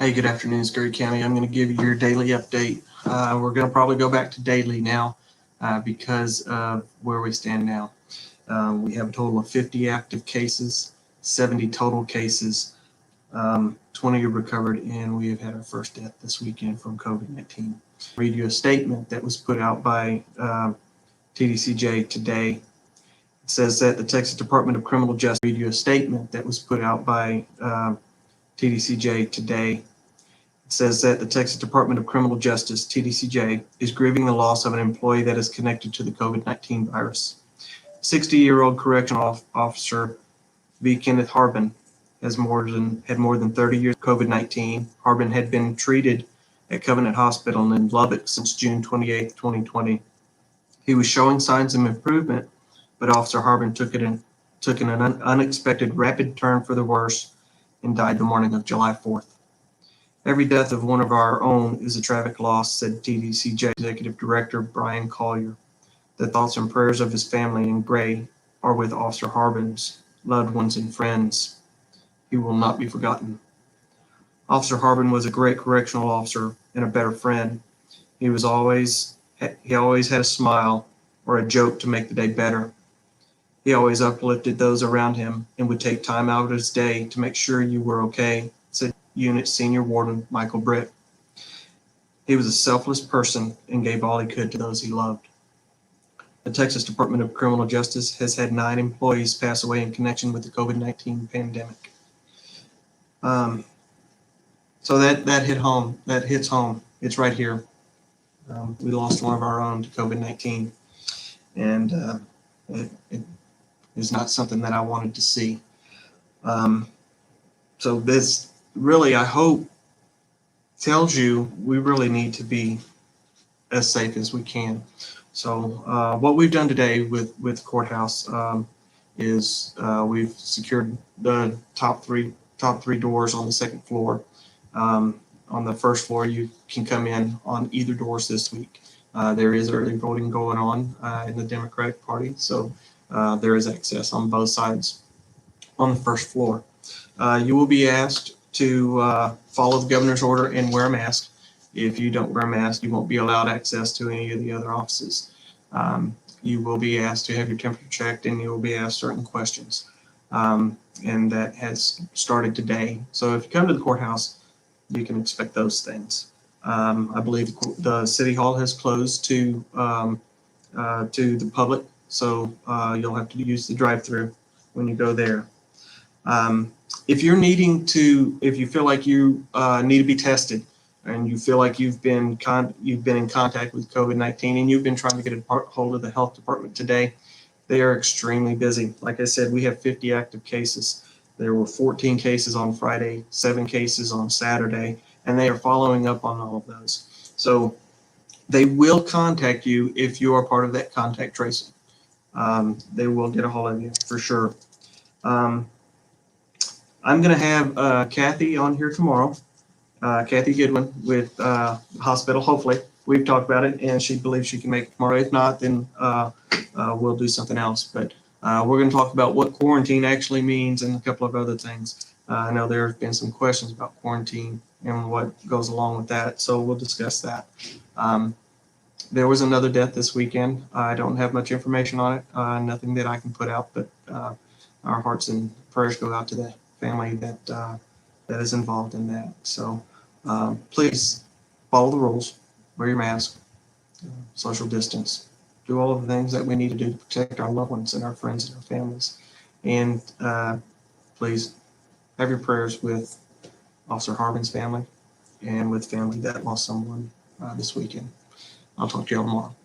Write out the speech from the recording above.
Hey, good afternoon, Scurry County. I'm going to give you your daily update. We're going to probably go back to daily now because of where we stand now. We have a total of 50 active cases, 70 total cases, 20 are recovered, and we have had our first death this weekend from COVID-19. I'll read you a statement that was put out by TDCJ today. It says that the Texas Department of Criminal Justice read you a statement that was put out by TDCJ today. It says that the Texas Department of Criminal Justice, TDCJ, is grieving the loss of an employee that is connected to the COVID-19 virus. 60-year-old correctional officer V. Kenneth Harbin had more than 30 years of COVID-19. Harbin had been treated at Covenant Hospital in Lubbock since June 28, 2020. He was showing signs of improvement, but Officer Harbin took an unexpected rapid turn for the worse and died the morning of July 4th. Every death of one of our own is a tragic loss, said TDCJ Executive Director Brian Collier. The thoughts and prayers of his family and Gray are with Officer Harbin's loved ones and friends. He will not be forgotten. Officer Harbin was a great correctional officer and a better friend. He always had a smile or a joke to make the day better. He always uplifted those around him and would take time out of his day to make sure you were okay, said Unit Senior Warden Michael Britt. He was a selfless person and gave all he could to those he loved. The Texas Department of Criminal Justice has had 9 employees pass away in connection with the COVID-19 pandemic. So that hit home. That hits home. It's right here. We lost one of our own to COVID-19, and it is not something that I wanted to see. So this really, I hope, tells you we really need to be as safe as we can. So what we've done today with the courthouse is we've secured the top three doors on the second floor. On the first floor, you can come in on either doors this week. There is early voting going on in the Democratic Party, so there is access on both sides on the first floor. You will be asked to follow the governor's order and wear a mask. If you don't wear a mask, you won't be allowed access to any of the other offices. You will be asked to have your temperature checked, and you will be asked certain questions. And that has started today. So if you come to the courthouse, you can expect those things. I believe the city hall has closed to the public, so you'll have to use the drive-through when you go there. If you feel like you need to be tested, and you feel like you've been in contact with COVID-19 and you've been trying to get a hold of the health department today, they are extremely busy. Like I said, we have 50 active cases. There were 14 cases on Friday, 7 cases on Saturday, and they are following up on all of those. So they will contact you if you are part of that contact tracing. They will get a hold of you for sure. I'm going to have Kathy on here tomorrow. Kathy Goodwin with hospital. Hopefully, we've talked about it, and she believes she can make it tomorrow. If not, then we'll do something else. But we're going to talk about what quarantine actually means and a couple of other things. I know there have been some questions about quarantine and what goes along with that, so we'll discuss that. There was another death this weekend. I don't have much information on it, nothing that I can put out, but our hearts and prayers go out to the family that is involved in that. So please follow the rules, wear your mask, social distance, do all of the things that we need to do to protect our loved ones and our friends and our families. And please have your prayers with Officer Harbin's family and with family that lost someone this weekend. I'll talk to you all tomorrow.